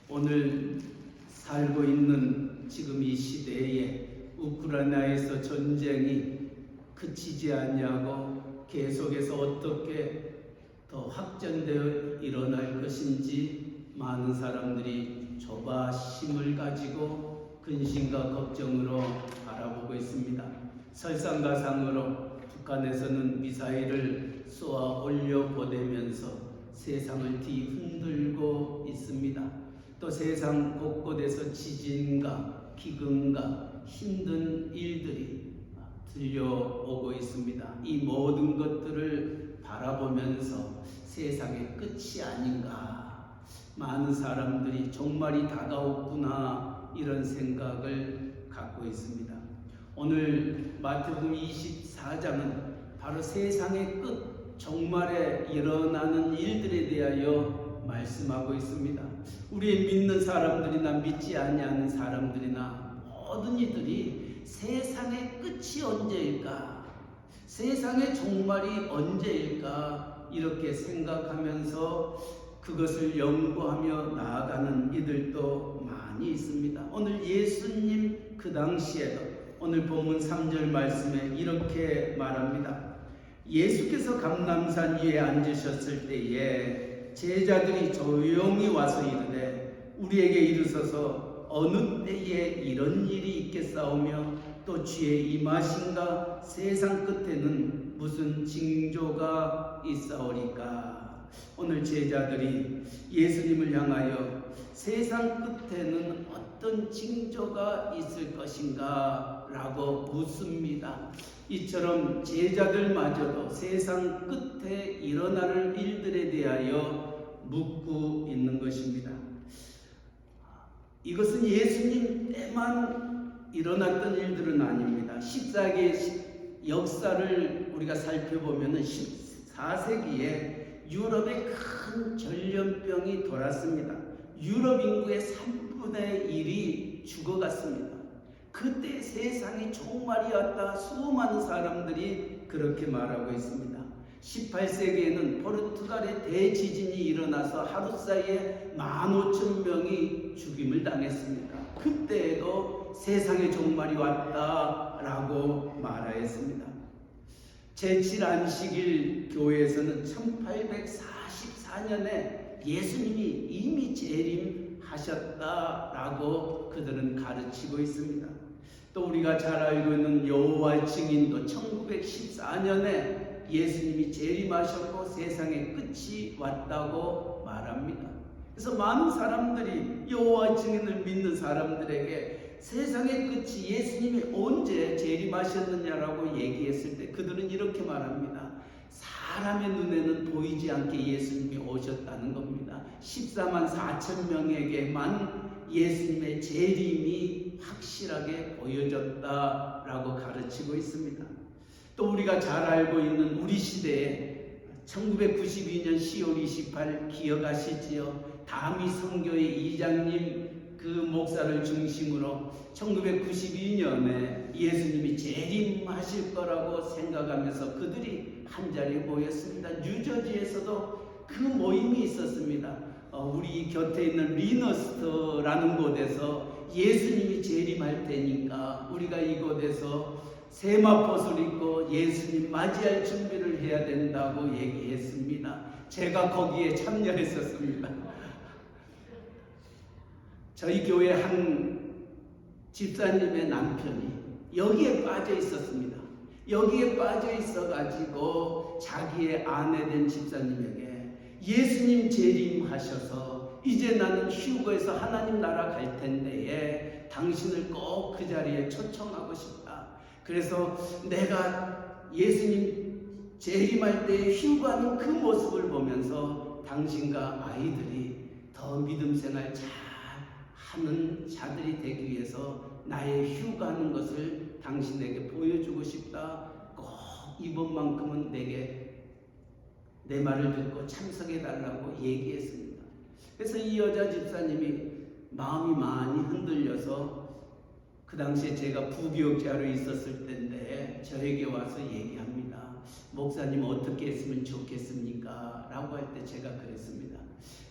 오늘 살고 있는 지금 이 시대에 우크라이나에서 전쟁이 그치지 않냐고 계속해서 어떻게 더 확전되어 일어날 것인지 많은 사람들이 조바심을 가지고 근심과 걱정으로 바라보고 있습니다. 설상가상으로 북한에서는 미사일을 쏘아 올려보내면서 세상을 뒤흔들고 있습니다. 또 세상 곳곳에서 지진과 기근과 힘든 일들이 들려오고 있습니다. 이 모든 것들을 바라보면서 세상의 끝이 아닌가, 많은 사람들이 종말이 다가왔구나 이런 생각을 갖고 있습니다. 오늘 마태복음 24장은 바로 세상의 끝, 종말에 일어나는 일들에 대하여 말씀하고 있습니다. 우리의 믿는 사람들이나 믿지 아니하는 사람들이나 모든 이들이 세상의 끝이 언제일까, 세상의 종말이 언제일까 이렇게 생각하면서 그것을 연구하며 나아가는 이들도 많이 있습니다. 오늘 예수님 그 당시에도 오늘 본문 3절 말씀에 이렇게 말합니다. 예수께서 감람산 위에 앉으셨을 때에 제자들이 조용히 와서 이르되 우리에게 이르소서 어느 때에 이런 일이 있겠사오며 또 주의 임하신가 세상 끝에는 무슨 징조가 있사오리까. 오늘 제자들이 예수님을 향하여 세상 끝에는 어떤 징조가 있을 것인가 라고 묻습니다. 이처럼 제자들마저도 세상 끝에 일어날 일들에 대하여 묻고 있는 것입니다. 이것은 예수님 때만 일어났던 일들은 아닙니다. 14세기의 역사를 우리가 살펴보면 14세기에 유럽에 큰 전염병이 돌았습니다. 유럽 인구의 3분의 1이 죽어갔습니다. 그때 세상이 종말이 왔다 수많은 사람들이 그렇게 말하고 있습니다. 18세기에는 포르투갈에 대지진이 일어나서 하루 사이에 15,000명이 죽임을 당했습니다. 그때에도 세상의 종말이 왔다라고 말하였습니다. 제7안식일 교회에서는 1844년에 예수님이 이미 재림하셨다라고 그들은 가르치고 있습니다. 또 우리가 잘 알고 있는 여호와의 증인도 1914년에 예수님이 재림하셨고 세상의 끝이 왔다고 말합니다. 그래서 많은 사람들이 여호와의 증인을 믿는 사람들에게 세상의 끝이 예수님이 언제 재림하셨느냐라고 얘기했을 때 그들은 이렇게 말합니다. 사람의 눈에는 보이지 않게 예수님이 오셨다는 겁니다. 14만 4천 명에게만 예수님의 재림이 확실하게 보여졌다라고 가르치고 있습니다. 또 우리가 잘 알고 있는 우리 시대에 1992년 10월 28일 기억하시지요? 다미 선교회 이장님 그 목사를 중심으로 1992년에 예수님이 재림하실 거라고 생각하면서 그들이 한자리에 모였습니다. 뉴저지에서도 그 모임이 있었습니다. 우리 곁에 있는 리너스터라는 곳에서 예수님이 재림할 테니까 우리가 이곳에서 세마포를 입고 예수님 맞이할 준비를 해야 된다고 얘기했습니다. 제가 거기에 참여했었습니다. 저희 교회 한 집사님의 남편이 여기에 빠져 있었습니다. 여기에 빠져 있어가지고 자기의 아내된 집사님에게 예수님 재림하셔서 이제 나는 휴거에서 하나님 나라 갈 텐데 당신을 꼭 그 자리에 초청하고 싶다. 그래서 내가 예수님 재림할 때 휴거하는 그 모습을 보면서 당신과 아이들이 더 믿음 생활 잘 하는 자들이 되기 위해서 나의 휴거하는 것을 당신에게 보여주고 싶다. 꼭 이번만큼은 내게 내 말을 듣고 참석해달라고 얘기했습니다. 그래서 이 여자 집사님이 마음이 많이 흔들려서 그 당시에 제가 부교육자로 있었을 때인데 저에게 와서 얘기합니다. 목사님 어떻게 했으면 좋겠습니까? 라고 할 때 제가 그랬습니다.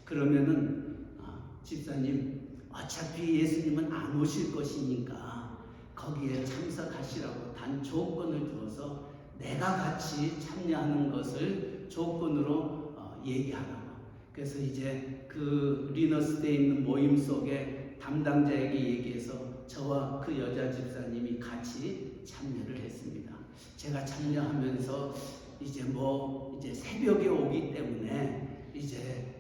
그러면은 집사님, 어차피 예수님은 안 오실 것이니까 거기에 참석하시라고 단 조건을 두어서 내가 같이 참여하는 것을 조건으로 얘기하라고. 그래서 이제 그 리너스대에 있는 모임 속에 담당자에게 얘기해서 저와 그 여자 집사님이 같이 참여를 했습니다. 제가 참여하면서 이제 새벽에 오기 때문에 이제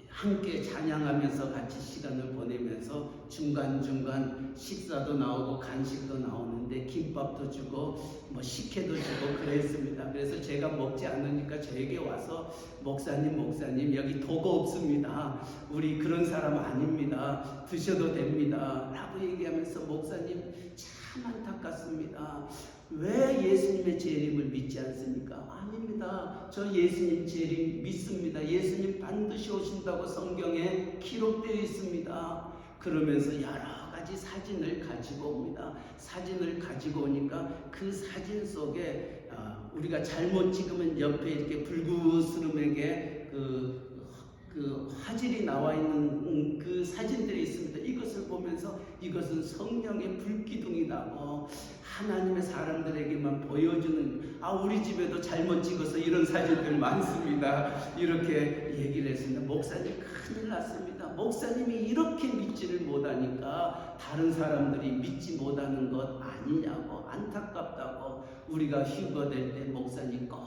함께 찬양하면서 같이 시간을 보내면서 중간중간 식사도 나오고 간식도 나오는데 김밥도 주고 뭐 식혜도 주고 그랬습니다. 그래서 제가 먹지 않으니까 저에게 와서 목사님 여기 도구 없습니다. 우리 그런 사람 아닙니다. 드셔도 됩니다. 라고 얘기하면서 목사님 참 안타깝습니다. 왜 예수님의 재림을 믿지 않습니까? 아닙니다. 저 예수님 재림 믿습니다. 예수님 반드시 오신다고 성경에 기록되어 있습니다. 그러면서 여러 가지 사진을 가지고 옵니다. 사진을 가지고 오니까 그 사진 속에 우리가 잘못 찍으면 옆에 이렇게 불구스름하게 그 화질이 나와 있는 그 사진들이 있습니다. 이것을 보면서 이것은 성령의 불기둥이다고 하나님의 사람들에게만 보여주는 우리 집에도 잘못 찍어서 이런 사진들 많습니다. 이렇게 얘기를 했습니다. 목사님 큰일 났습니다. 목사님이 이렇게 믿지를 못하니까 다른 사람들이 믿지 못하는 것 아니냐고 안타깝다고 우리가 휴거될 때 목사님 꼭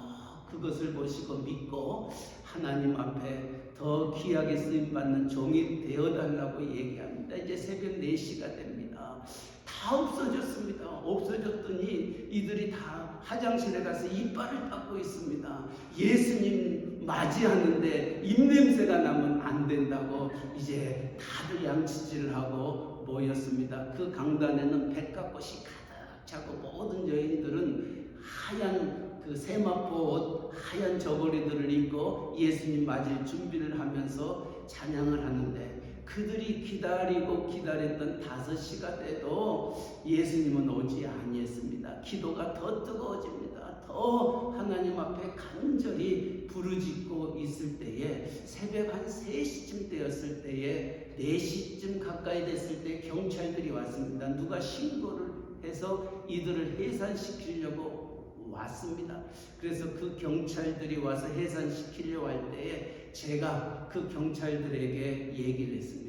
그것을 보시고 믿고 하나님 앞에 더 귀하게 쓰임받는 종이 되어달라고 얘기합니다. 이제 새벽 4시가 됩니다. 다 없어졌습니다. 없어졌더니 이들이 다 화장실에 가서 이빨을 닦고 있습니다. 예수님 맞이하는데 입냄새가 나면 안 된다고 이제 다들 양치질을 하고 모였습니다. 그 강단에는 백합꽃이 가득 차고 모든 여인들은 하얀 그 세마포 옷, 하얀 저고리들을 입고 예수님 맞을 준비를 하면서 찬양을 하는데 그들이 기다리고 기다렸던 5시가 돼도 예수님은 오지 아니했습니다. 기도가 더 뜨거워집니다. 더 하나님 앞에 간절히 부르짖고 있을 때에 새벽 한 3시쯤 되었을 때에 4시쯤 가까이 됐을 때 경찰들이 왔습니다. 누가 신고를 해서 이들을 해산시키려고 왔습니다. 그래서 그 경찰들이 와서 해산시키려고 할 때에 제가 그 경찰들에게 얘기를 했습니다.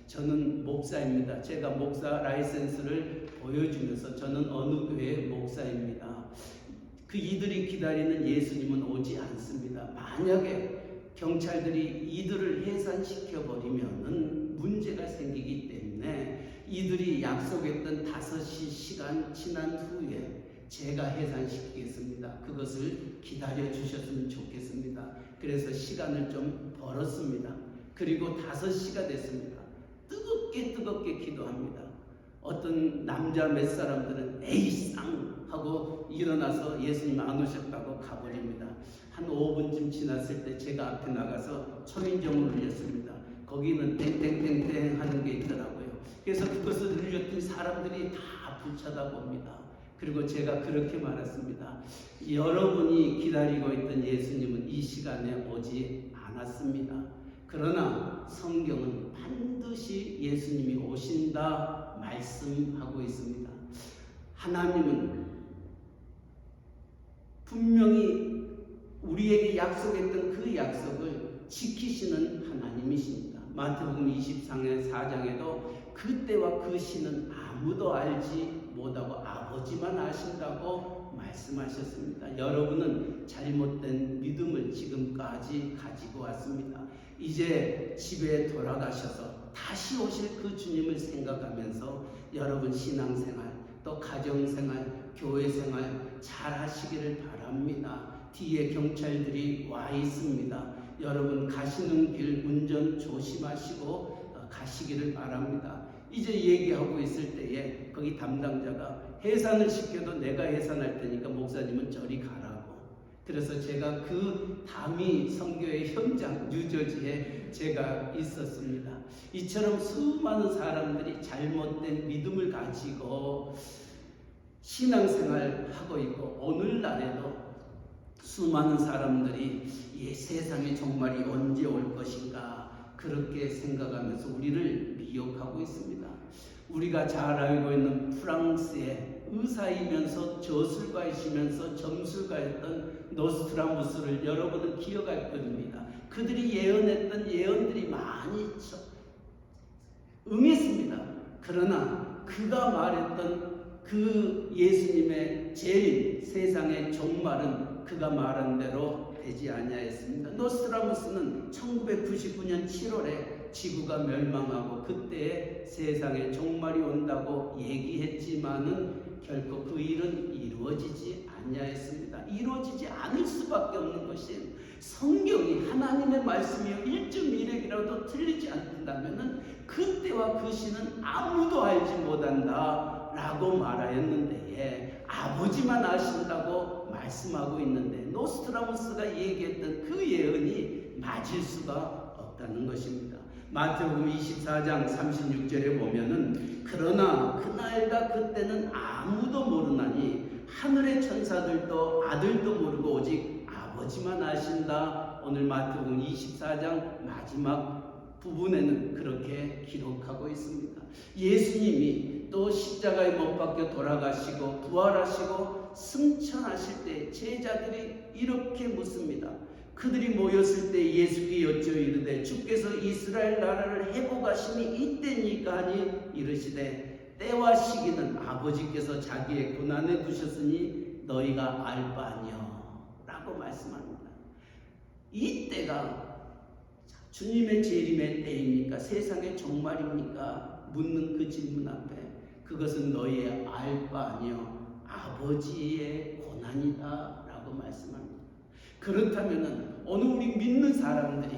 저는 목사입니다. 제가 목사 라이센스를 보여주면서 저는 어느 교회의 목사입니다. 그 이들이 기다리는 예수님은 오지 않습니다. 만약에 경찰들이 이들을 해산시켜버리면 문제가 생기기 때문에 이들이 약속했던 5시 시간 지난 후에 제가 해산시키겠습니다. 그것을 기다려 주셨으면 좋겠습니다. 그래서 시간을 좀 벌었습니다. 그리고 5시가 됐습니다. 뜨겁게 기도합니다. 어떤 남자 몇 사람들은 에이쌍 하고 일어나서 예수님 안 오셨다고 가버립니다. 한 5분쯤 지났을 때 제가 앞에 나가서 초인종을 울렸습니다. 거기는 땡땡땡땡 하는 게 있더라고요. 그래서 그것을 울렸더니 사람들이 다 불쳐다봅니다. 그리고 제가 그렇게 말했습니다. 여러분이 기다리고 있던 예수님은 이 시간에 오지 않았습니다. 그러나 성경은 반드시 예수님이 오신다 말씀하고 있습니다. 하나님은 분명히 우리에게 약속했던 그 약속을 지키시는 하나님이십니다. 마태복음 24장에도 그때와 그 시는 아무도 알지 못하고 아버지만 아신다고 말씀하셨습니다. 여러분은 잘못된 믿음을 지금까지 가지고 왔습니다. 이제 집에 돌아가셔서 다시 오실 그 주님을 생각하면서 여러분 신앙생활 또 가정생활 교회생활 잘 하시기를 바랍니다. 뒤에 경찰들이 와 있습니다. 여러분 가시는 길 운전 조심하시고 가시기를 바랍니다. 이제 얘기하고 있을 때에 거기 담당자가 해산을 시켜도 내가 해산할 테니까 목사님은 저리 가라고. 그래서 제가 그 담이 선교의 현장 뉴저지에 제가 있었습니다. 이처럼 수많은 사람들이 잘못된 믿음을 가지고 신앙생활 하고 있고 오늘날에도 수많은 사람들이 이 세상의 종말이 언제 올 것인가 그렇게 생각하면서 우리를 미혹하고 있습니다. 우리가 잘 알고 있는 프랑스의 의사이면서 저술가이시면서 점술가였던 노스트라무스를 여러분은 기억할 겁니다. 그들이 예언했던 예언들이 많이 응했습니다. 그러나 그가 말했던 그 예수님의 재림, 세상의 종말은 그가 말한 대로 되지 아니하였습니다. 노스트라무스는 1999년 7월에 지구가 멸망하고 그때에 세상에 종말이 온다고 얘기했지만은 결코 그 일은 이루어지지 아니하였습니다. 이루어지지 않을 수밖에 없는 것이 성경이 하나님의 말씀이요 1.1핵이라도 틀리지 않는다면은 그때와 그 시는 아무도 알지 못한다 라고 말하였는데 아버지만 아신다고 말씀하고 있는데 노스트라무스가 얘기했던 그 예언이 맞을 수가 없다는 것입니다. 마태복음 24장 36절에 보면은 그러나 그날과 그때는 아무도 모르나니 하늘의 천사들도 아들도 모르고 오직 아버지만 아신다. 오늘 마태복음 24장 마지막 부분에는 그렇게 기록하고 있습니다. 예수님이 또 십자가에 못 박혀 돌아가시고 부활하시고 승천하실 때 제자들이 이렇게 묻습니다. 그들이 모였을 때 예수께 여쭈어 이르되 주께서 이스라엘 나라를 회복하심이 이때니까 하니 이르시되 때와 시기는 아버지께서 자기의 고난에 두셨으니 너희가 알 바 아니요 라고 말씀합니다. 이때가 주님의 재림의 때입니까? 세상의 종말입니까? 묻는 그 질문 앞에 그것은 너희의 알 바 아니요 아버지의 고난이다 라고 말씀합니다. 그렇다면 오늘 우리 믿는 사람들이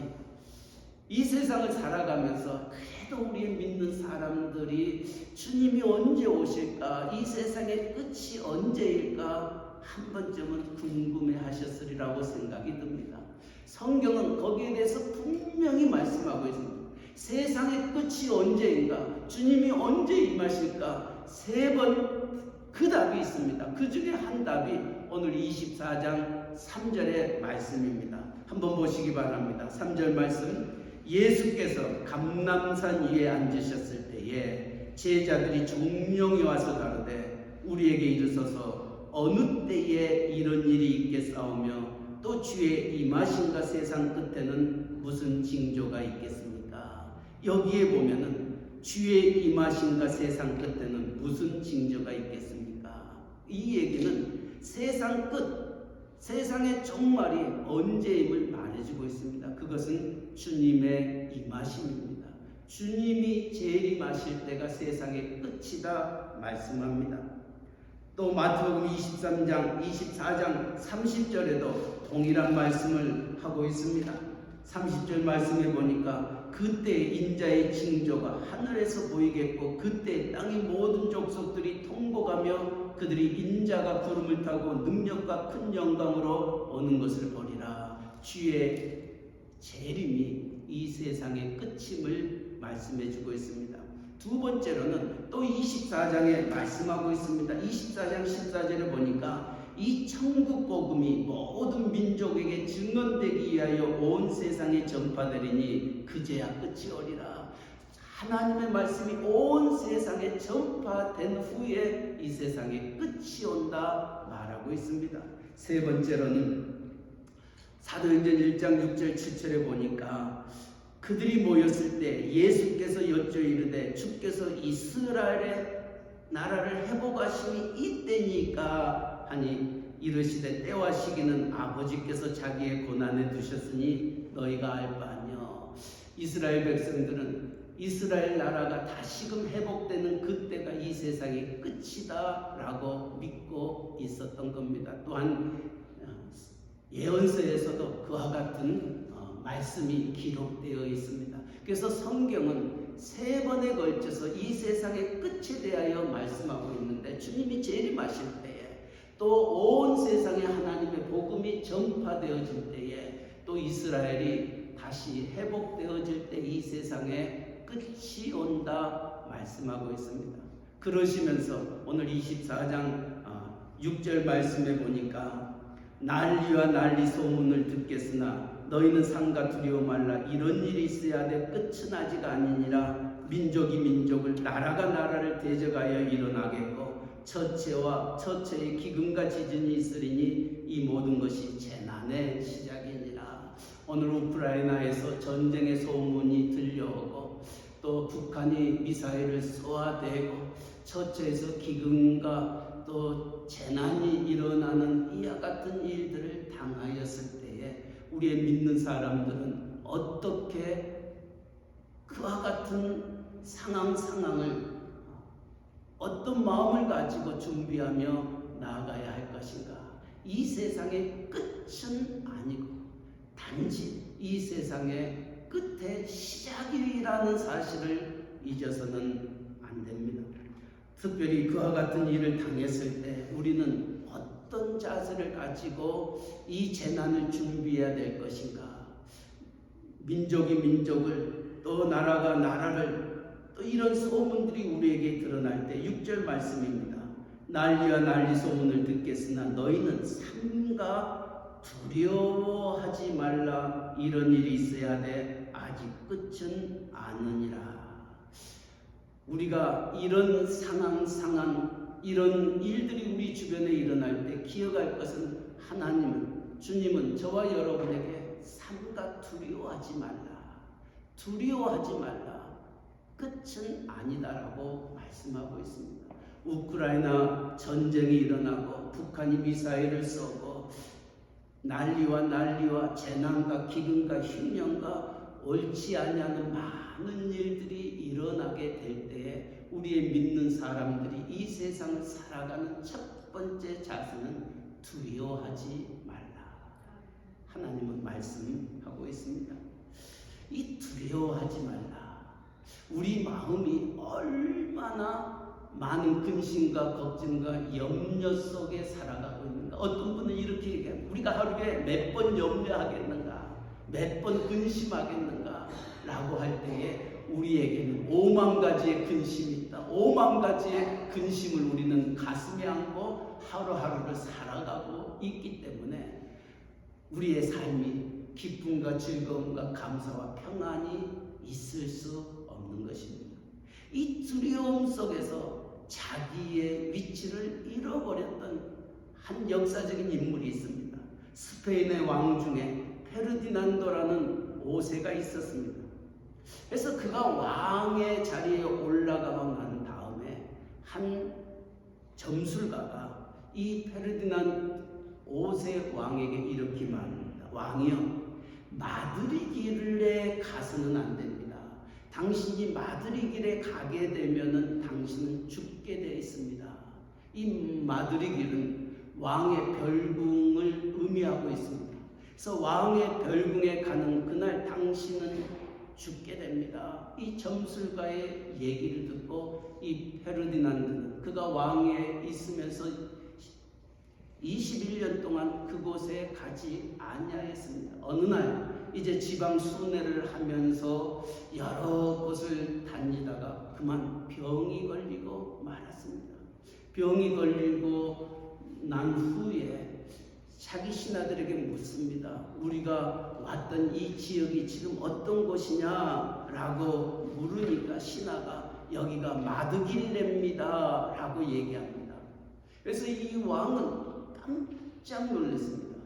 이 세상을 살아가면서 그래도 우리 믿는 사람들이 주님이 언제 오실까? 이 세상의 끝이 언제일까? 한 번쯤은 궁금해 하셨으리라고 생각이 듭니다. 성경은 거기에 대해서 분명히 말씀하고 있습니다. 세상의 끝이 언제인가? 주님이 언제 임하실까? 3번 그 답이 있습니다. 그 중에 한 답이 오늘 24장 3절의 말씀입니다. 한번 보시기 바랍니다. 3절 말씀. 예수께서 감람산 위에 앉으셨을 때에 제자들이 종명이 와서 가로되 우리에게 이르소서 어느 때에 이런 일이 있겠사오며 또 주의 임하신가 세상 끝에는 무슨 징조가 있겠습니까? 여기에 보면은 주의 임하신가 세상 끝에는 무슨 징조가 있겠습니까? 이 얘기는 세상 끝, 세상의 종말이 언제임을 말해주고 있습니다. 그것은 주님의 임하심입니다. 주님이 재림하실 때가 세상의 끝이다 말씀합니다. 또 마태복음 24장 30절에도 동일한 말씀을 하고 있습니다. 30절 말씀에 보니까 그때 인자의 징조가 하늘에서 보이겠고 그때 땅의 모든 족속들이 통곡하며 그들이 인자가 구름을 타고 능력과 큰 영광으로 오는 것을 보리라. 주의 재림이 이 세상의 끝임을 말씀해 주고 있습니다. 두 번째로는 또 24장에 말씀하고 있습니다. 24장 14절에 보니까 이 천국 복음이 모든 민족에게 증언되기 위하여 온 세상에 전파되리니 그제야 끝이 오리라. 하나님의 말씀이 온 세상에 전파된 후에 이 세상에 끝이 온다 말하고 있습니다. 세 번째로는 사도행전 1장 6절 7절에 보니까 그들이 모였을 때 예수께서 여쭈어 이르되 주께서 이스라엘의 나라를 회복하심이 이때니까 하니 이르시되 때와 시기는 아버지께서 자기의 고난에 두셨으니 너희가 알 바 아니요. 이스라엘 백성들은 이스라엘 나라가 다시금 회복되는 그때가 이 세상의 끝이다 라고 믿고 있었던 겁니다. 또한 예언서에서도 그와 같은 말씀이 기록되어 있습니다. 그래서 성경은 3번에 걸쳐서 이 세상의 끝에 대하여 말씀하고 있는데 주님이 재림하실 때에 또 온 세상에 하나님의 복음이 전파되어질 때에 또 이스라엘이 다시 회복되어질 때 이 세상에 끝이 온다 말씀하고 있습니다. 그러시면서 오늘 24장 6절 말씀에 보니까 난리와 난리 소문을 듣겠으나 너희는 상가 두려워 말라. 이런 일이 있어야 돼 끝은 아직 아니니라. 민족이 민족을 나라가 나라를 대적하여 일어나겠고 처체와 처체의 기근과 지진이 있으리니 이 모든 것이 재난의 시작이니라. 오늘 우크라이나에서 전쟁의 소문이 들려오고 또 북한이 미사일을 쏘아대고 처체에서 기근과 또 재난이 일어나는 이와 같은 일들을 당하였을 때에 우리의 믿는 사람들은 어떻게 그와 같은 상황을 어떤 마음을 가지고 준비하며 나아가야 할 것인가? 이 세상의 끝은 아니고 단지 이 세상의 끝의 시작이라는 사실을 잊어서는 안 됩니다. 특별히 그와 같은 일을 당했을 때 우리는 어떤 자세를 가지고 이 재난을 준비해야 될 것인가? 민족이 민족을 또 나라가 나라를 또 이런 소문들이 우리에게 드러날 때 6절 말씀입니다. 난리와 난리 소문을 듣겠으나 너희는 삼가 두려워하지 말라. 이런 일이 있어야 돼 아직 끝은 아니니라. 우리가 이런 상황 이런 일들이 우리 주변에 일어날 때 기억할 것은 주님은 저와 여러분에게 삼가 두려워하지 말라. 끝은 아니다라고 말씀하고 있습니다. 우크라이나 전쟁이 일어나고 북한이 미사일을 쏘고 난리와 재난과 기근과 흉년과 옳지 아니하는 많은 일들이 일어나게 될 때에 우리의 믿는 사람들이 이 세상을 살아가는 첫 번째 자세는 두려워하지 말라. 하나님은 말씀하고 있습니다. 이 두려워하지 말라. 우리 마음이 얼마나 많은 근심과 걱정과 염려 속에 살아가고 있는가. 어떤 분은 이렇게 얘기합니다. 우리가 하루에 몇 번 염려하겠는가, 몇 번 근심하겠는가 라고 할 때에 우리에게는 5만 가지의 근심이 있다. 5만 가지의 근심을 우리는 가슴에 안고 하루하루를 살아가고 있기 때문에 우리의 삶이 기쁨과 즐거움과 감사와 평안이 있을 수 없는 것입니다. 이 두려움 속에서 자기의 위치를 잃어버렸던 한 역사적인 인물이 있습니다. 스페인의 왕 중에 페르디난도라는 5세가 있었습니다. 그래서 그가 왕의 자리에 올라가고 난 다음에 한 점술가가 이 페르디난 5세 왕에게 이렇게 말합니다. 왕이여, 마드리길에 가서는 안 됩니다. 당신이 마드리길에 가게 되면은 당신은 죽게 되어 있습니다. 이 마드리길은 왕의 별궁을 의미하고 있습니다. 그래서 왕의 별궁에 가는 그날 당신은 죽게 됩니다. 이 점술가의 얘기를 듣고 이 페르디난드는 그가 왕에 있으면서 21년 동안 그곳에 가지 아니하였습니다. 어느 날 이제 지방 순회를 하면서 여러 곳을 다니다가 그만 병이 걸리고 말았습니다. 병이 걸리고 난 후에 자기 신하들에게 묻습니다. 우리가 왔던 이 지역이 지금 어떤 곳이냐 라고 물으니까 신하가 여기가 마드길레입니다 라고 얘기합니다. 그래서 이 왕은 깜짝 놀랐습니다.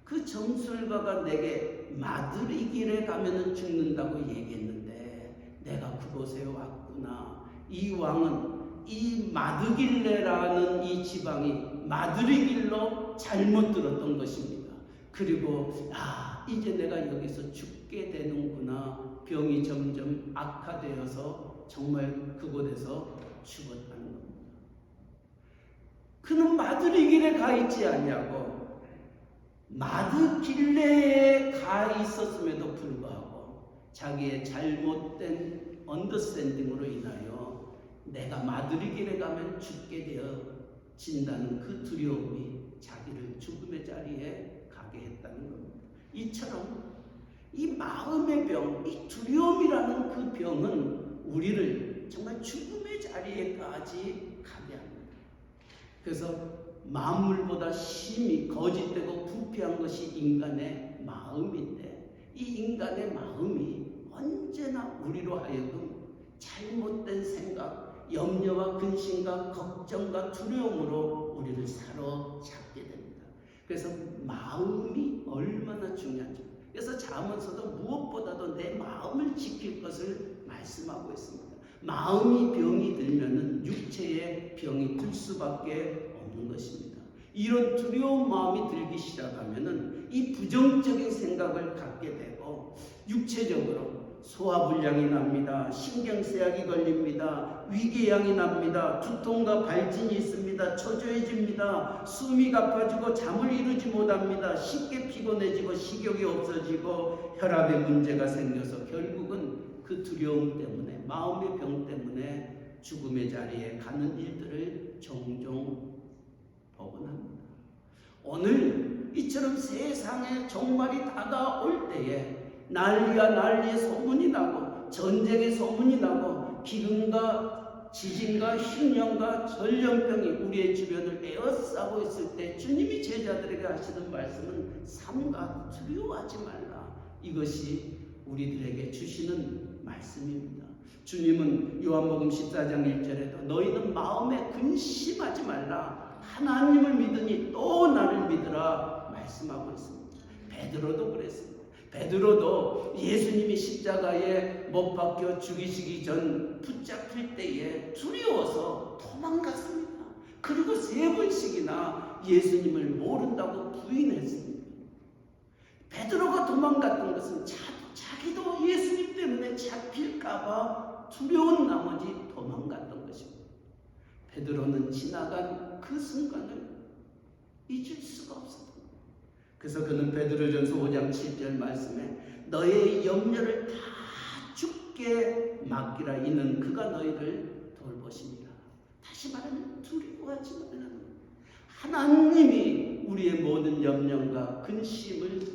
그 점술가가 내게 마드리길에 가면은 죽는다고 얘기했는데 내가 그곳에 왔구나. 이 왕은 이 마드길레라는 이 지방이 마드리길로 잘못 들었던 것입니다. 그리고 이제 내가 여기서 죽게 되는구나. 병이 점점 악화되어서 정말 그곳에서 죽었다는 겁니다. 그는 마드리길에 가 있지 않냐고. 마드길레에 가 있었음에도 불구하고 자기의 잘못된 언더스탠딩으로 인하여 내가 마드리길에 가면 죽게 되어진다는 그 두려움이 자기를 죽음의 자리에 가게 했다는 겁니다. 이처럼 이 마음의 병, 이 두려움이라는 그 병은 우리를 정말 죽음의 자리에까지 가게 합니다. 그래서 만물보다 심히 거짓되고 부패한 것이 인간의 마음인데 이 인간의 마음이 언제나 우리로 하여금 잘못된 생각, 염려와 근심과 걱정과 두려움으로 우리를 사로잡게 됩니다. 그래서 마음이 얼마나 중요한지, 그래서 잠언서도 무엇보다도 내 마음을 지킬 것을 말씀하고 있습니다. 마음이 병이 들면은 육체의 병이 들 수밖에 없는 것입니다. 이런 두려운 마음이 들기 시작하면은 이 부정적인 생각을 갖게 되고 육체적으로 소화불량이 납니다. 신경쇠약이 걸립니다. 위궤양이 납니다. 두통과 발진이 있습니다. 초조해집니다. 숨이 가빠지고 잠을 이루지 못합니다. 쉽게 피곤해지고 식욕이 없어지고 혈압에 문제가 생겨서 결국은 그 두려움 때문에, 마음의 병 때문에 죽음의 자리에 가는 일들을 종종 보곤 합니다. 오늘 이처럼 세상에 종말이 다가올 때에 난리와 난리의 소문이 나고 전쟁의 소문이 나고 기근과 지진과 흉년과 전염병이 우리의 주변을 에워싸고 있을 때 주님이 제자들에게 하시는 말씀은 삼가 두려워하지 말라. 이것이 우리들에게 주시는 말씀입니다. 주님은 요한복음 14장 1절에도 너희는 마음에 근심하지 말라. 하나님을 믿으니 또 나를 믿으라 말씀하고 있습니다. 베드로도 그랬습니다. 베드로도 예수님이 십자가에 못 박혀 죽이시기 전 붙잡힐 때에 두려워서 도망갔습니다. 그리고 3번씩이나 예수님을 모른다고 부인했습니다. 베드로가 도망갔던 것은 자기도 예수님 때문에 잡힐까봐 두려운 나머지 도망갔던 것입니다. 베드로는 지나간 그 순간을 잊을 수가 없었습니다. 그래서 그는 베드로전서 5장 7절 말씀에 너의 염려를 다 주께 맡기라. 이는 그가 너희를 돌보시니라. 다시 말하면 두려워하지 말라는 거예요. 하나님이 우리의 모든 염려과 근심을 다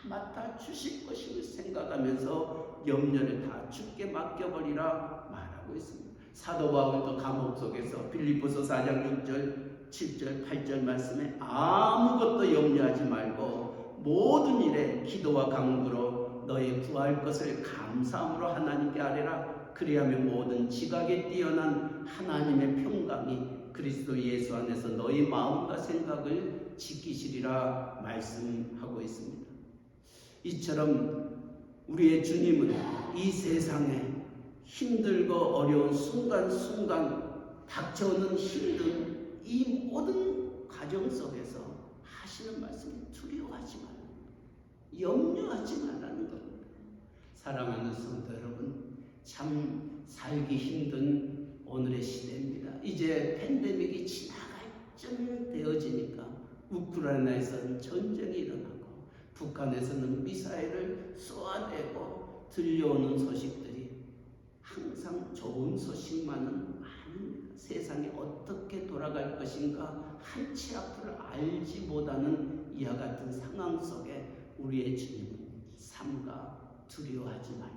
맡아 주실 것임을 생각하면서 염려를 다 주께 맡겨버리라 말하고 있습니다. 사도 바울도 감옥 속에서 빌립보서 4장 6절 7절 8절 말씀에 아무것도 염려하지 말고 모든 일에 기도와 간구로 너의 구할 것을 감사함으로 하나님께 아뢰라. 그리하면 모든 지각에 뛰어난 하나님의 평강이 그리스도 예수 안에서 너희 마음과 생각을 지키시리라 말씀하고 있습니다. 이처럼 우리의 주님은 이 세상에 힘들고 어려운 순간순간 닥쳐오는 힘든 이 모든 과정 속에서 하시는 말씀이 두려워하지 말라, 염려하지 말라는 겁니다. 사랑하는 성도 여러분, 참 살기 힘든 오늘의 시대입니다. 이제 팬데믹이 지나갈 쯤 되어지니까 우크라이나에서는 전쟁이 일어나고 북한에서는 미사일을 쏘아대고 들려오는 소식들이 항상 좋은 소식만은 아닙니다. 세상이 어떻게 돌아갈 것인가 한치 앞을 알지 못하는 이와 같은 상황 속에 우리의 주님은 삼가 두려워하지 말라.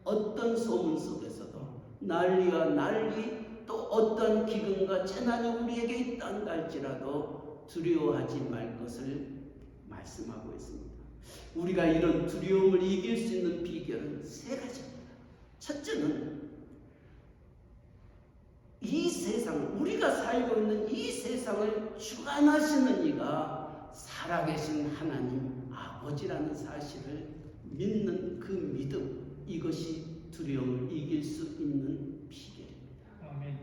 어떤 소문 속에서도 난리와 난리 또 어떤 기근과 재난이 우리에게 있다는 할지라도 두려워하지 말 것을 말씀하고 있습니다. 우리가 이런 두려움을 이길 수 있는 비결은 3가지입니다. 첫째는 이 세상, 우리가 살고 있는 이 세상을 주관하시는 이가 살아계신 하나님 아버지라는 사실을 믿는 그 믿음, 이것이 두려움을 이길 수 있는 비결입니다. 아멘.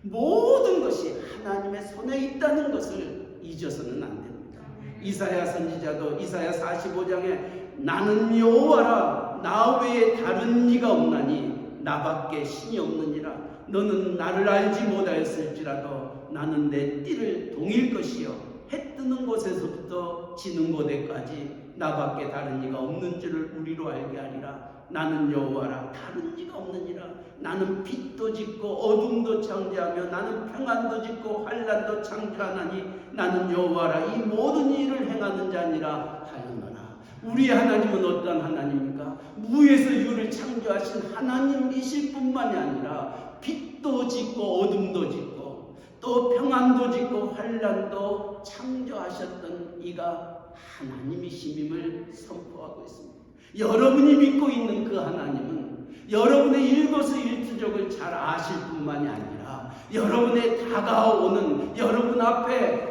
모든 것이 하나님의 손에 있다는 것을 잊어서는 안 됩니다. 이사야 선지자도 이사야 45장에 나는 여호와라 나 외에 다른 이가 없나니 나밖에 신이 없느니라. 너는 나를 알지 못하였을지라도 나는 내 띠를 동일 것이요 해 뜨는 곳에서부터 지는 곳에까지 나밖에 다른 이가 없는 줄을 우리로 알게 하리라. 나는 여호와라 다른 이가 없느니라. 나는 빛도 짓고 어둠도 창조하며 나는 평안도 짓고 환난도 창조하나니 나는 여호와라 이 모든 일을 행하는 자니라 하였노라. 우리 하나님은 어떤 하나님입니까? 무에서 유를 창조하신 하나님이실 뿐만이 아니라 빛도 짓고 어둠도 짓고 또 평안도 짓고 환난도 창조하셨던 이가 하나님이심임을 선포하고 있습니다. 여러분이 믿고 있는 그 하나님은 여러분의 일거수일투족을 잘 아실 뿐만이 아니라 여러분의 다가오는 여러분 앞에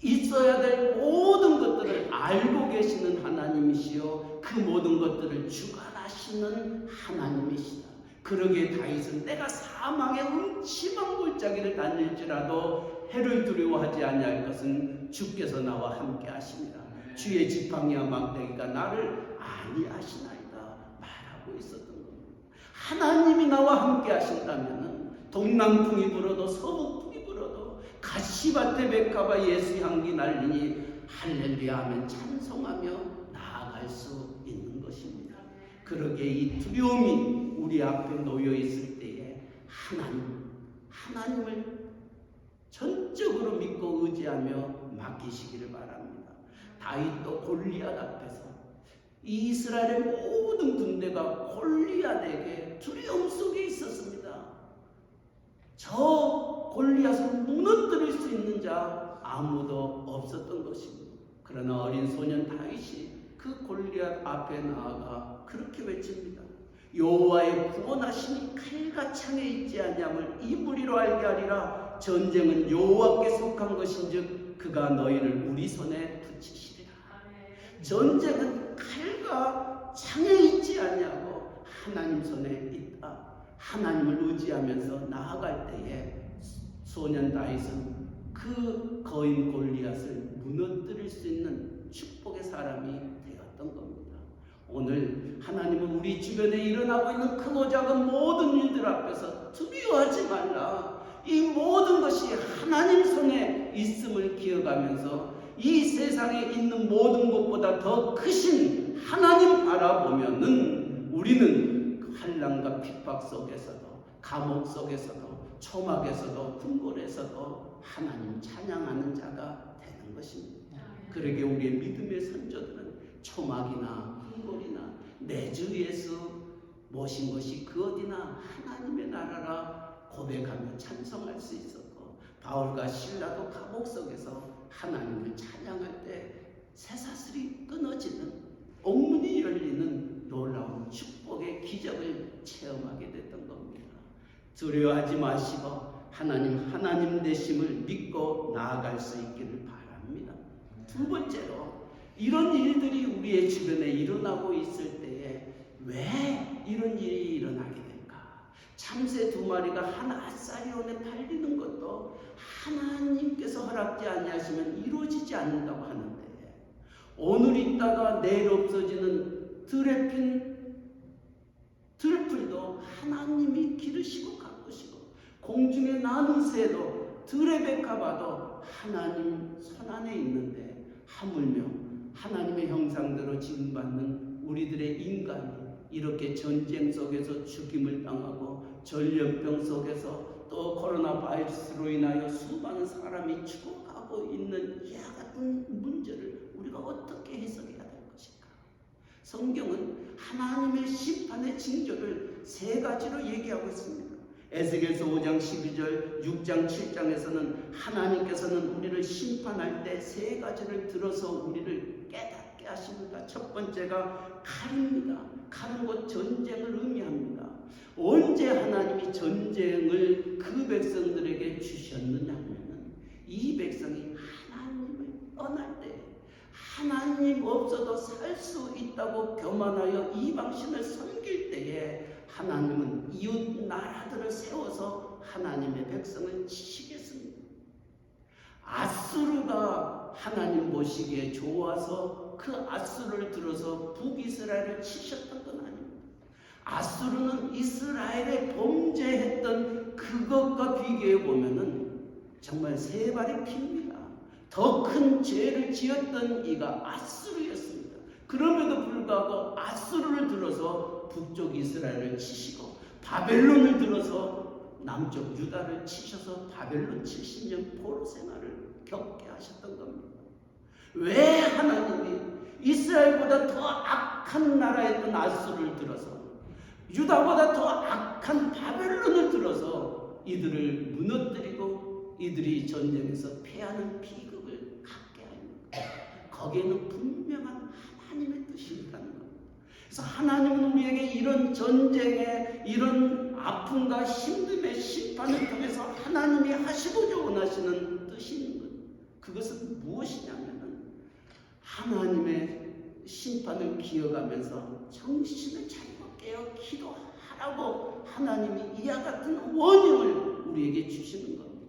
있어야 될 모든 것들을 알고 계시는 하나님이시요 그 모든 것들을 주관하시는 하나님이시다. 그러기에 다윗은 내가 사망의 음침한 골짜기를 다닐지라도 해를 두려워하지 아니할 것은 주께서 나와 함께 하십니다. 주의 지팡이와 막대기가 나를 안위하시나이다 말하고 있었던 겁니다. 하나님이 나와 함께 하신다면 동남풍이 불어도 서북풍이 불어도 가시밭에 백합과 예수 향기 날리니 할렐루야 하면 찬송하며 나아갈 수 있는 것입니다. 그러기에 이 두려움이 우리 앞에 놓여 있을 때에 하나님을 전적으로 믿고 의지하며 맡기시기를 바랍니다. 다윗도 골리앗 앞에서 이스라엘의 모든 군대가 골리앗에게 두려움 속에 있었습니다. 저 골리앗을 무너뜨릴 수 있는 자 아무도 없었던 것입니다. 그러나 어린 소년 다윗이 그 골리앗 앞에 나아가 그렇게 외칩니다. 여호와의 구원하심이 칼과 창에 있지 아니함을 이 무리로 알게 하리라. 전쟁은 여호와께 속한 것인즉 그가 너희를 우리 손에 붙이시리라. 전쟁은 칼과 창에 있지 아니하고 하나님 손에 있다. 하나님을 의지하면서 나아갈 때에 소년 다윗은 그 거인 골리앗을 무너뜨릴 수 있는 축복의 사람이 되었던 겁니다. 오늘 하나님은 우리 주변에 일어나고 있는 크고 작은 모든 일들 앞에서 두려워하지 말라. 이 모든 것이 하나님 손에 있음을 기억하면서 이 세상에 있는 모든 것보다 더 크신 하나님 바라보면은 우리는 그 환난과 핍박 속에서도 감옥 속에서도 초막에서도 궁궐에서도 하나님 찬양하는 자가 되는 것입니다. 그러게 우리의 믿음의 선조들은 초막이나 궁궐이나 내 주 예수 모신 것이 그 어디나 하나님의 나라라 고백하며 찬송할 수 있었고, 바울과 실라도 감옥 속에서 하나님을 찬양할 때 쇠사슬이 끊어지는, 옥문이 열리는 놀라운 축복의 기적을 체험하게 됐던 겁니다. 두려워하지 마시고 하나님 되심을 믿고 나아갈 수 있기를 바랍니다. 두 번째로, 이런 일들이 우리의 주변에 일어나고 있을 때에 왜 이런 일이 일어나게 될까? 참새 2마리가 한 아사리온에 팔리는 것도 하나님께서 허락지 아니하시면 이루어지지 않는다고 하는데, 오늘 있다가 내일 없어지는 들에 핀 들풀도 하나님이 기르시고 가꾸시고, 공중에 나는 새도 들의 백합화도 하나님 손안에 있는데, 하물며 하나님의 형상대로 지음받는 우리들의 인간이 이렇게 전쟁 속에서 죽임을 당하고 전염병 속에서 또 코로나 바이러스로 인하여 수많은 사람이 죽어가고 있는 이와 같은 문제를 우리가 어떻게 해석해야 될 것인가? 성경은 하나님의 심판의 징조를 3가지로 얘기하고 있습니다. 에스겔서 5장 12절, 6장 7장에서는 하나님께서는 우리를 심판할 때 3가지를 들어서 우리를 깨닫게 하십니다. 첫 번째가 칼입니다. 칼은 곧 전쟁을 의미합니다. 언제 하나님이 전쟁을 그 백성들에게 주셨느냐 하면, 이 백성이 하나님을 떠날 때, 하나님 없어도 살 수 있다고 교만하여 이방신을 섬길 때에 하나님은 이웃 나라들을 세워서 하나님의 백성을 치시겠습니다. 아수르가 하나님 모시기에 좋아서 그 아수르를 들어서 북이스라엘을 치셨던 건 아닙니다. 아수르는 이스라엘에 범죄했던 그것과 비교해 보면은 정말 3발의 피입니다. 더 큰 죄를 지었던 이가 아수르였습니다. 그럼에도 불구하고 아수르를 들어서 북쪽 이스라엘을 치시고, 바벨론을 들어서 남쪽 유다를 치셔서 바벨론 70년 포로 생활을 겪게 하셨던 겁니다. 왜 하나님이 이스라엘보다 더 악한 나라였던 아수르를 들어서, 유다보다 더 악한 바벨론을 들어서 이들을 무너뜨리고 이들이 전쟁에서 패하는 비극을 갖게 합니다. 거기에는 분명한 하나님의 뜻이 있다는 그래서 하나님은 우리에게 이런 전쟁에 이런 아픔과 힘듦의 심판을 통해서 하나님이 하시고자 원하시는 뜻이 있는 것. 그것은 무엇이냐면은 하나님의 심판을 기억하면서 정신을 차리고 깨어 기도하라고 하나님이 이와 같은 원형을 우리에게 주시는 겁니다.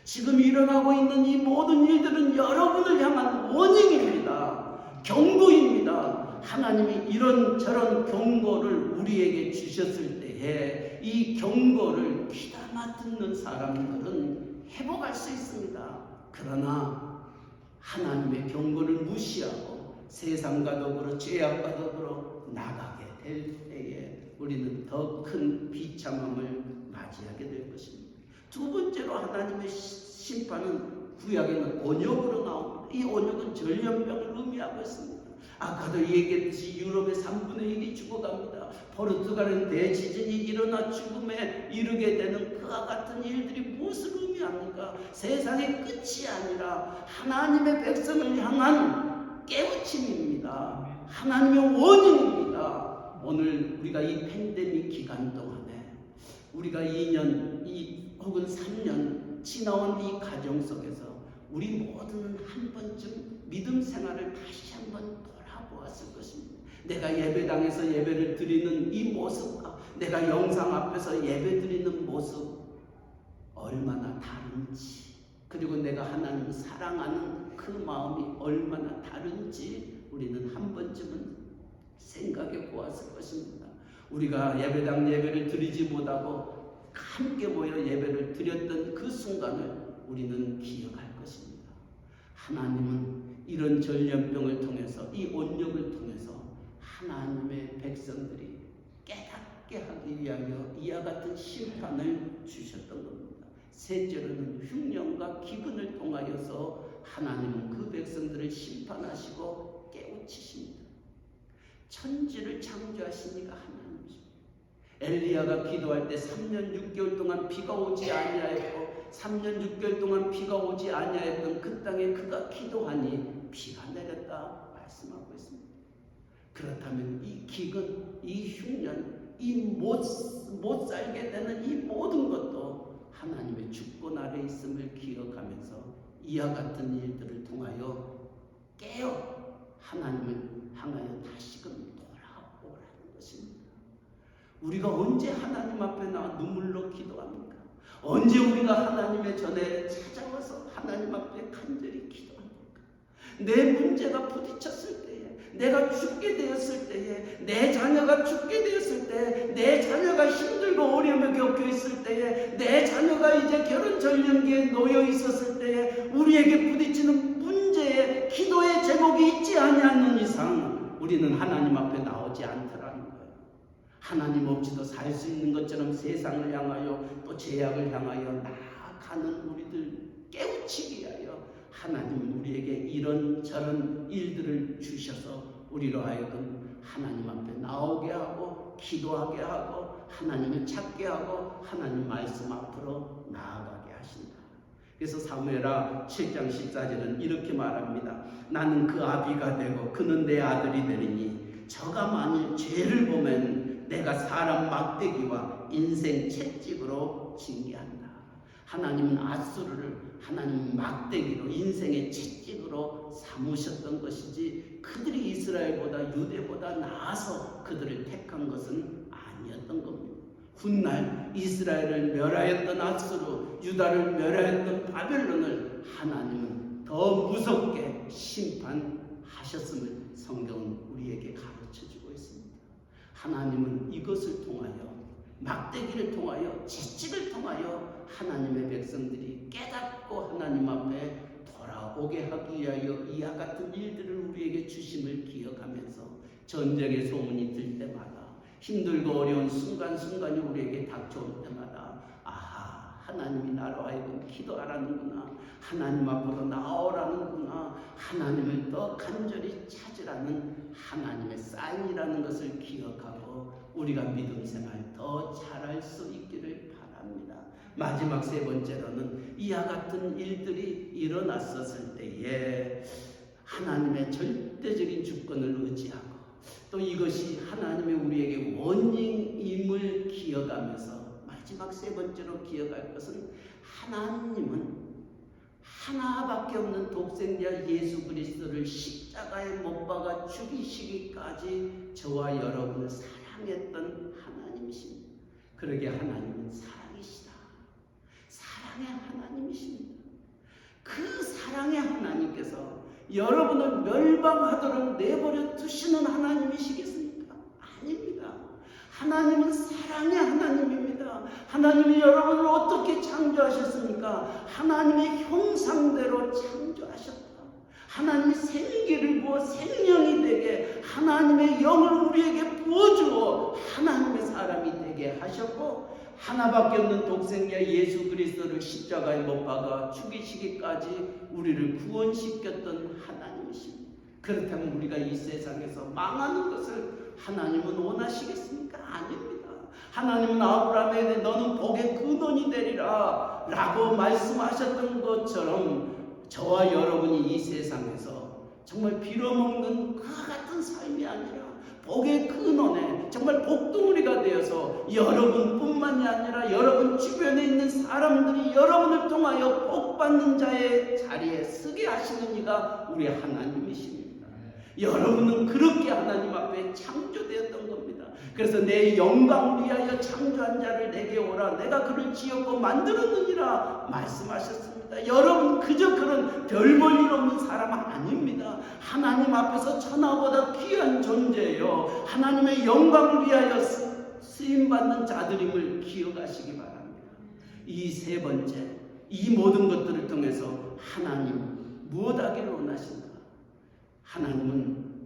지금 일어나고 있는 이 모든 일들은 여러분을 향한 원형입니다. 경고입니다. 하나님이 이런저런 경고를 우리에게 주셨을 때에 이 경고를 귀담아 듣는 사람들은 회복할 수 있습니다. 그러나 하나님의 경고를 무시하고 세상과 더불어 죄악과 더불어 나가게 될 때에 우리는 더 큰 비참함을 맞이하게 될 것입니다. 두 번째로 하나님의 심판은 구약에는 언역으로 나옵니다. 이 언역은 전염병을 의미하고 있습니다. 아까도 얘기했듯이 유럽의 3분의 1이 죽어갑니다. 포르투갈은 대지진이 일어나 죽음에 이르게 되는 그와 같은 일들이 무엇을 의미합니까? 세상의 끝이 아니라 하나님의 백성을 향한 깨우침입니다. 하나님의 원인입니다. 오늘 우리가 이 팬데믹 기간 동안에 우리가 2년 혹은 3년 지나온 이 가정 속에서 우리 모두는 한 번쯤 믿음 생활을 다시 한번 돌아보았을 것입니다. 내가 예배당에서 예배를 드리는 이 모습과 내가 영상 앞에서 예배 드리는 모습 얼마나 다른지, 그리고 내가 하나님을 사랑하는 그 마음이 얼마나 다른지 우리는 한 번쯤은 생각해 보았을 것입니다. 우리가 예배당 예배를 드리지 못하고 함께 모여 예배를 드렸던 그 순간을 우리는 기억할 것입니다. 하나님은 이런 전염병을 통해서 이 온역을 통해서 하나님의 백성들이 깨닫게 하기 위하여 이와 같은 심판을 주셨던 겁니다. 셋째로는 흉년과 기근을 통하여서 하나님은 그 백성들을 심판하시고 깨우치십니다. 천지를 창조하시니까 하나님이십니다. 엘리야가 기도할 때 3년 6개월 동안 비가 오지 아니하였고 3년 6개월 동안 비가 오지 아니하였던 그 땅에 그가 기도하니 비가 내렸다 말씀하고 있습니다. 그렇다면 이 기근, 이 흉년, 이 못 살게 되는 이 모든 것도 하나님의 주권 아래 있음을 기억하면서 이와 같은 일들을 통하여 깨어 하나님을 향하여 다시금 돌아오라는 것입니다. 우리가 언제 하나님 앞에 나와 눈물로 기도합니까? 언제 우리가 하나님의 전에 찾아와서 하나님 앞에 간절히 기도합니까? 내 문제가 부딪혔을 때에, 내가 죽게 되었을 때에, 내 자녀가 죽게 되었을 때에, 내 자녀가 힘들고 어려움을 겪고 있을 때에, 내 자녀가 이제 결혼 전년기에 놓여 있었을 때에 우리에게 부딪히는 문제에 기도의 제목이 있지 아니하는 이상 우리는 하나님 앞에 나오지 않더라는 거예요. 하나님 없이도 살 수 있는 것처럼 세상을 향하여 또 죄악을 향하여 나아가는 우리들 깨우치기 위하여 하나님은 우리에게 이런저런 일들을 주셔서 우리로 하여금 하나님 앞에 나오게 하고 기도하게 하고 하나님을 찾게 하고 하나님 말씀 앞으로 나아가게 하신다. 그래서 사무엘하 7장 14절은 이렇게 말합니다. 나는 그 아비가 되고 그는 내 아들이 되리니 저가 만일 죄를 보면 내가 사람 막대기와 인생 채찍으로 징계한다. 하나님은 앗수르를 하나님 막대기로 인생의 채찍으로 삼으셨던 것이지 그들이 이스라엘보다 유대보다 나아서 그들을 택한 것은 아니었던 겁니다. 훗날 이스라엘을 멸하였던 앗수르, 유다를 멸하였던 바벨론을 하나님은 더 무섭게 심판하셨음을 성경은 우리에게 가르쳐주고 있습니다. 하나님은 이것을 통하여 막대기를 통하여 채찍을 통하여 하나님의 백성들이 깨닫고 하나님 앞에 돌아오게 하기 위하여 이와 같은 일들을 우리에게 주심을 기억하면서 전쟁의 소문이 들 때마다 힘들고 어려운 순간순간이 우리에게 닥쳐올 때마다 아하, 하나님이 나로 하여금 기도하라는구나, 하나님 앞으로 나오라는구나, 하나님을 더 간절히 찾으라는 하나님의 사인이라는 것을 기억하고 우리가 믿음 생활 더 잘할 수 있기를 바랍니다. 마지막 세 번째로는 이와 같은 일들이 일어났었을 때에 하나님의 절대적인 주권을 의지하고 또 이것이 하나님의 우리에게 원인임을 기억하면서 마지막 세 번째로 기억할 것은 하나님은 하나밖에 없는 독생자 예수 그리스도를 십자가에 못 박아 죽이시기까지 저와 여러분을 사랑했던 하나님이십니다. 그러게 하나님은 사랑이시다. 사랑의 하나님이십니다. 그 사랑의 하나님께서 여러분을 멸망하도록 내버려 두시는 하나님이시겠습니까? 아닙니다. 하나님은 사랑의 하나님입니다. 하나님이 여러분을 어떻게 창조하셨습니까? 하나님의 형상대로 창조하셨다. 하나님이 생기를 부어 생명이 되게 하나님의 영을 우리에게 부어주어 하나님의 사람이 되게 하셨고, 하나밖에 없는 독생자 예수 그리스도를 십자가에 못 박아 죽이시기까지 우리를 구원시켰던 하나님이십니다. 그렇다면 우리가 이 세상에서 망하는 것을 하나님은 원하시겠습니까? 아닙니다. 하나님은 아브라함에게 너는 복의 근원이 되리라 라고 말씀하셨던 것처럼 저와 여러분이 이 세상에서 정말 빌어먹는 그와 같은 삶이 아니라 복의 근원에 정말 복덩어리가 되어서 여러분뿐만이 아니라 여러분 주변에 있는 사람들이 여러분을 통하여 복받는 자의 자리에 서게 하시는 이가 우리 하나님이십니다. 여러분은 그렇게 하나님 앞에 창조되었던 겁니다. 그래서 내 영광을 위하여 창조한 자를 내게 오라, 내가 그를 지었고 만들었느니라 말씀하셨습니다. 여러분 그저 그런 별 볼 일 없는 사람 아닙니다. 하나님 앞에서 천하보다 귀한 존재예요. 하나님의 영광을 위하여 쓰임받는 자들임을 기억하시기 바랍니다. 이 세 번째, 이 모든 것들을 통해서 하나님 무엇하기를 원하신가? 하나님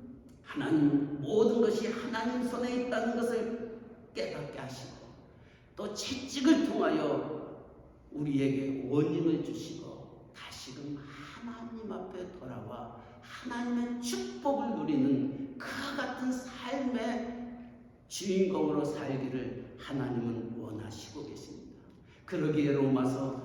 모든 것이 하나님 손에 있다는 것을 깨닫게 하시고, 또 채찍을 통하여 우리에게 원인을 주시고 다시금 하나님 앞에 돌아와 하나님의 축복을 누리는 그와 같은 삶의 주인공으로 살기를 하나님은 원하시고 계십니다. 그러기에 로마서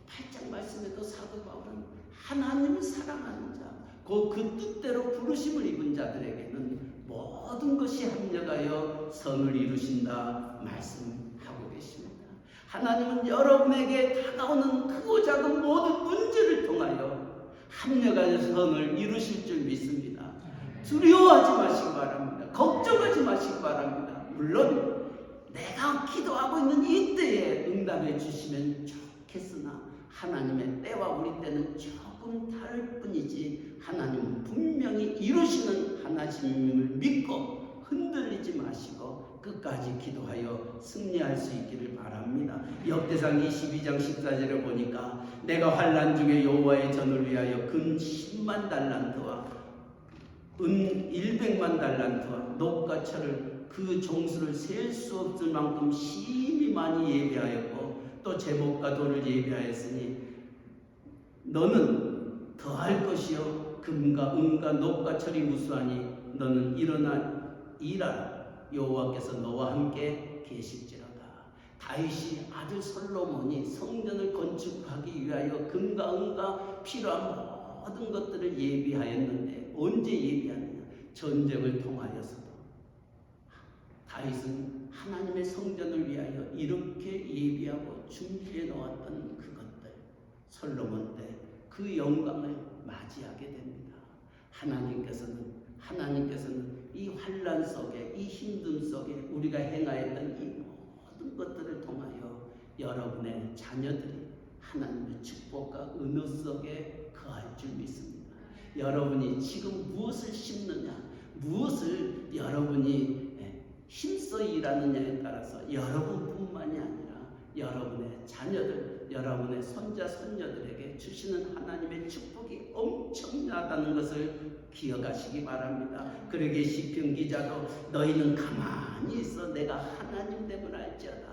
8장 말씀에도 사도 바울은 하나님을 사랑하는 자, 그 뜻대로 부르심을 입은 자들에게는 모든 것이 합력하여 선을 이루신다 말씀하고 계십니다. 하나님은 여러분에게 다가오는 크고 작은 모든 문제를 통하여 합력하여 선을 이루실 줄 믿습니다. 두려워하지 마시기 바랍니다. 걱정하지 마시기 바랍니다. 물론 내가 기도하고 있는 이때에 응답해 주시면 좋겠으나 하나님의 때와 우리 때는 조금 다를 뿐이지 하나님은 분명히 이루시는 하나님을 믿고 흔들리지 마시고 끝까지 기도하여 승리할 수 있기를 바랍니다. 역대상 22장 14절에 보니까 내가 환난 중에 여호와의 전을 위하여 금 10만 달란트와 은 100만 달란트와 녹과 철을 그 종수를 셀 수 없을 만큼 심히 많이 예비하였고 또 제목과 돌을 예비하였으니 너는 더할 것이요 금과 은과 녹과 철이 무수하니 너는 일어나 일하라. 여호와께서 너와 함께 계실지로다. 다윗이 아들 솔로몬이 성전을 건축하기 위하여 금과 은과 필요한 모든 것들을 예비하였는데 언제 예비하느냐? 전쟁을 통하여서도. 다윗은 하나님의 성전을 위하여 이렇게 예비하고 준비해 놓았던 그것들, 솔로몬 때 그 영광을 맞이하게 됩니다. 하나님께서는 이 환난 속에, 이 힘듦 속에 우리가 행하였던 이 모든 것들을 통하여 여러분의 자녀들이 하나님의 축복과 은혜 속에 거할 줄 믿습니다. 여러분이 지금 무엇을 심느냐, 무엇을 여러분이 힘써 일하느냐에 따라서 여러분뿐만이 아니라 여러분의 자녀들, 여러분의 손자, 손녀들에게 주시는 하나님의 축복이 엄청나다는 것을 기억하시기 바랍니다. 그러기에 시편 기자도 너희는 가만히 있어 내가 하나님 됨을 알지어다.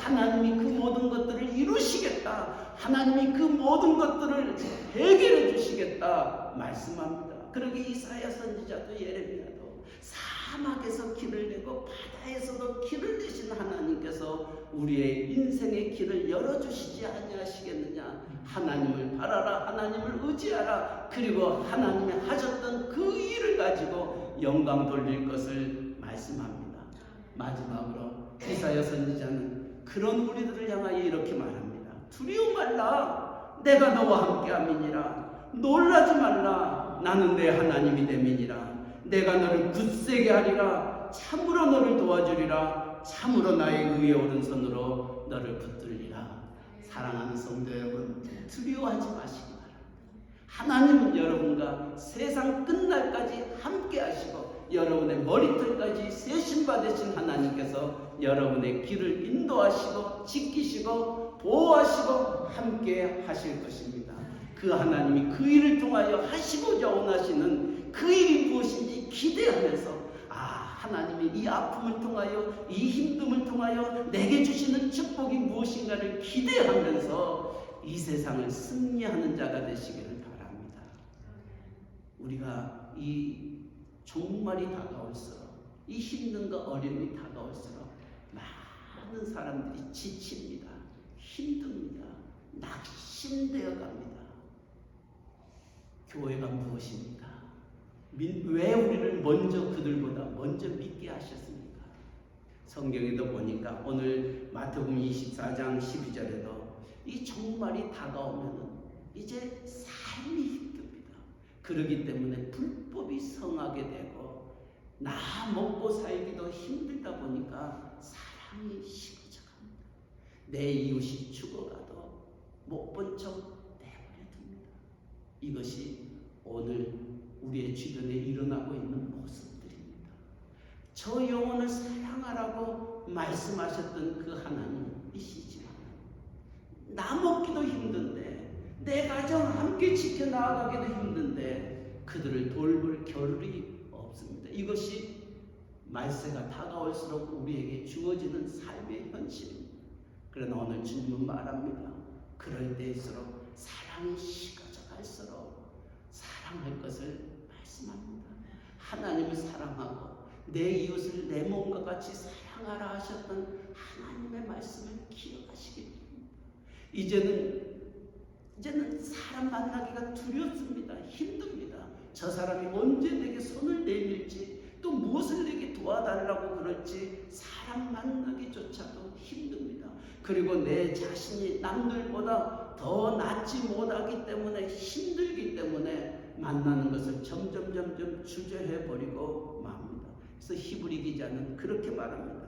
하나님이 그 모든 것들을 이루시겠다. 하나님이 그 모든 것들을 해결해 주시겠다 말씀합니다. 그러기에 이사야 선지자도 예레미야도 사막에서 길을 내고 바다에서도 길을 내신 하나님께서 우리의 인생의 길을 열어주시지 아니하시겠느냐. 하나님을 바라라, 하나님을 의지하라. 그리고 하나님이 하셨던 그 일을 가지고 영광 돌릴 것을 말씀합니다. 마지막으로 이사야 선지자는 그런 우리들을 향하여 이렇게 말합니다. 두려워 말라. 내가 너와 함께함이니라. 놀라지 말라. 나는 내 하나님이 됨이니라. 내가 너를 굳세게 하리라. 참으로 너를 도와주리라. 참으로 나의 의의 오른손으로 너를 붙들리라. 사랑하는 성도 여러분, 두려워하지 마시기 바랍니다. 하나님은 여러분과 세상 끝날까지 함께 하시고 여러분의 머리털까지 세심받으신 하나님께서 여러분의 길을 인도하시고 지키시고 보호하시고 함께 하실 것입니다. 그 하나님이 그 일을 통하여 하시고자 원하시는 그 일이 무엇인지 기대하면서 하나님이 이 아픔을 통하여 이 힘듦을 통하여 내게 주시는 축복이 무엇인가를 기대하면서 이 세상을 승리하는 자가 되시기를 바랍니다. 우리가 이 종말이 다가올수록 이 힘듦과 어려움이 다가올수록 많은 사람들이 지칩니다. 힘듭니다. 낙심되어 갑니다. 교회가 무엇입니까? 왜 우리를 먼저 그들보다 먼저 믿게 하셨습니까? 성경에도 보니까 오늘 마태복음 24장 12절에도 이 종말이 다가오면 이제 삶이 힘듭니다. 그러기 때문에 불법이 성하게 되고 나 먹고 살기도 힘들다 보니까 사랑이 식어져 갑니다. 내 이웃이 죽어가도 못 본 척 내버려 둡니다. 이것이 오늘 우리의 주변에 일어나고 있는 모습들입니다. 저 영혼을 사랑하라고 말씀하셨던 그 하나님이시지만 나 먹기도 힘든데 내 가정 함께 지켜나가기도 힘든데 그들을 돌볼 겨를이 없습니다. 이것이 말세가 다가올수록 우리에게 주어지는 삶의 현실입니다. 그러나 오늘 주님은 말합니다. 그럴 때일수록 사랑이 식어져 갈수록 사랑할 것을 말씀합니다. 하나님을 사랑하고 내 이웃을 내 몸과 같이 사랑하라 하셨던 하나님의 말씀을 기억하시기 바랍니다. 이제는 사람 만나기가 두렵습니다. 힘듭니다. 저 사람이 언제 내게 손을 내밀지 또 무엇을 내게 도와달라고 그럴지 사람 만나기조차도 힘듭니다. 그리고 내 자신이 남들보다 더 낫지 못하기 때문에 힘들기 때문에 만나는 것을 점점 주저해버리고 맙니다. 그래서 히브리 기자는 그렇게 말합니다.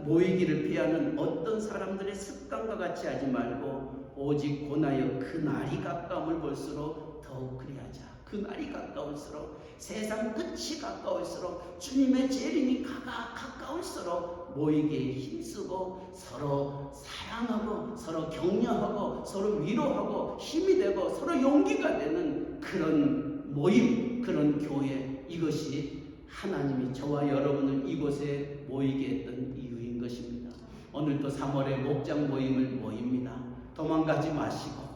모이기를 피하는 어떤 사람들의 습관과 같이 하지 말고 오직 고나여 그 날이 가까움을 볼수록 더욱 그리하자. 그 날이 가까울수록 세상 끝이 가까울수록 주님의 재림이 가까울수록 모이기에 힘쓰고 서로 사랑하고 서로 격려하고 서로 위로하고 힘이 되고 서로 용기가 되는 그런 모임, 그런 교회, 이것이 하나님이 저와 여러분을 이곳에 모이게 했던 이유인 것입니다. 오늘도 3월에 목장 모임을 모입니다. 도망가지 마시고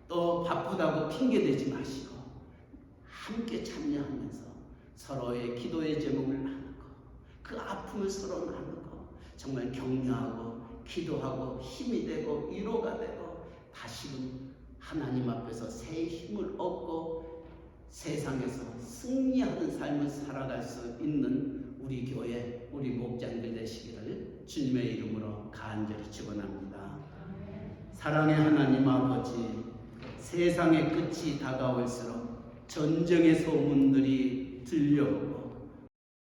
또 바쁘다고 핑계대지 마시고 함께 참여하면서 서로의 기도의 제목을 나누고 그 아픔을 서로 나누고 정말 격려하고 기도하고 힘이 되고 위로가 되고 다시금 하나님 앞에서 새 힘을 얻고 세상에서 승리하는 삶을 살아갈 수 있는 우리 교회, 우리 목장들 되시기를 주님의 이름으로 간절히 축원합니다. 사랑의 하나님 아버지, 세상의 끝이 다가올수록 전쟁의 소문들이 들려오고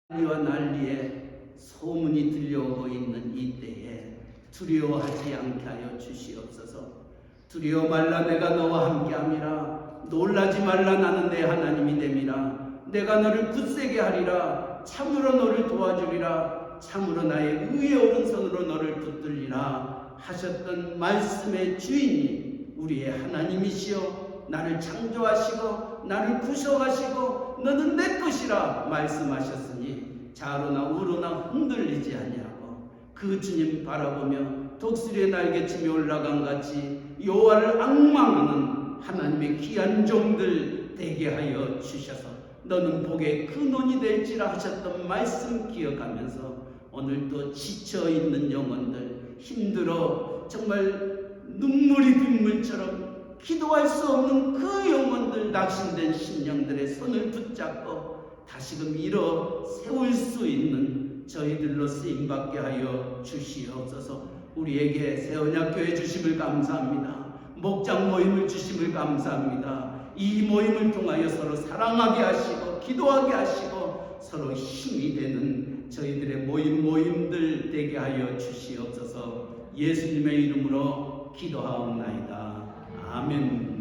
난리에 소문이 들려오고 있는 이때에 두려워하지 않게 하여 주시옵소서. 두려워 말라, 내가 너와 함께함이라. 놀라지 말라, 나는 내 하나님이 됨이라. 내가 너를 굳세게 하리라. 참으로 너를 도와주리라. 참으로 나의 의의 오른손으로 너를 붙들리라 하셨던 말씀의 주인이 우리의 하나님이시여, 나를 창조하시고 나를 구속하시고 너는 내 것이라 말씀하셨으니 좌로나 우로나 흔들리지 아니하고 그 주님 바라보며 독수리의 날개치며 올라간 같이 여호와를 앙망하는 하나님의 귀한 종들 되게 하여 주셔서 너는 복의 근원이 될지라 하셨던 말씀 기억하면서 오늘도 지쳐있는 영혼들, 힘들어 정말 눈물이 빗물처럼 기도할 수 없는 그 영혼들, 낙심된 심령들의 손을 붙잡고 다시금 일어 세울 수 있는 저희들로 쓰임받게 하여 주시옵소서. 우리에게 새언약교회 주심을 감사합니다. 목장 모임을 주심을 감사합니다. 이 모임을 통하여 서로 사랑하게 하시고 기도하게 하시고 서로 힘이 되는 저희들의 모임들 되게 하여 주시옵소서. 예수님의 이름으로 기도하옵나이다. 아멘.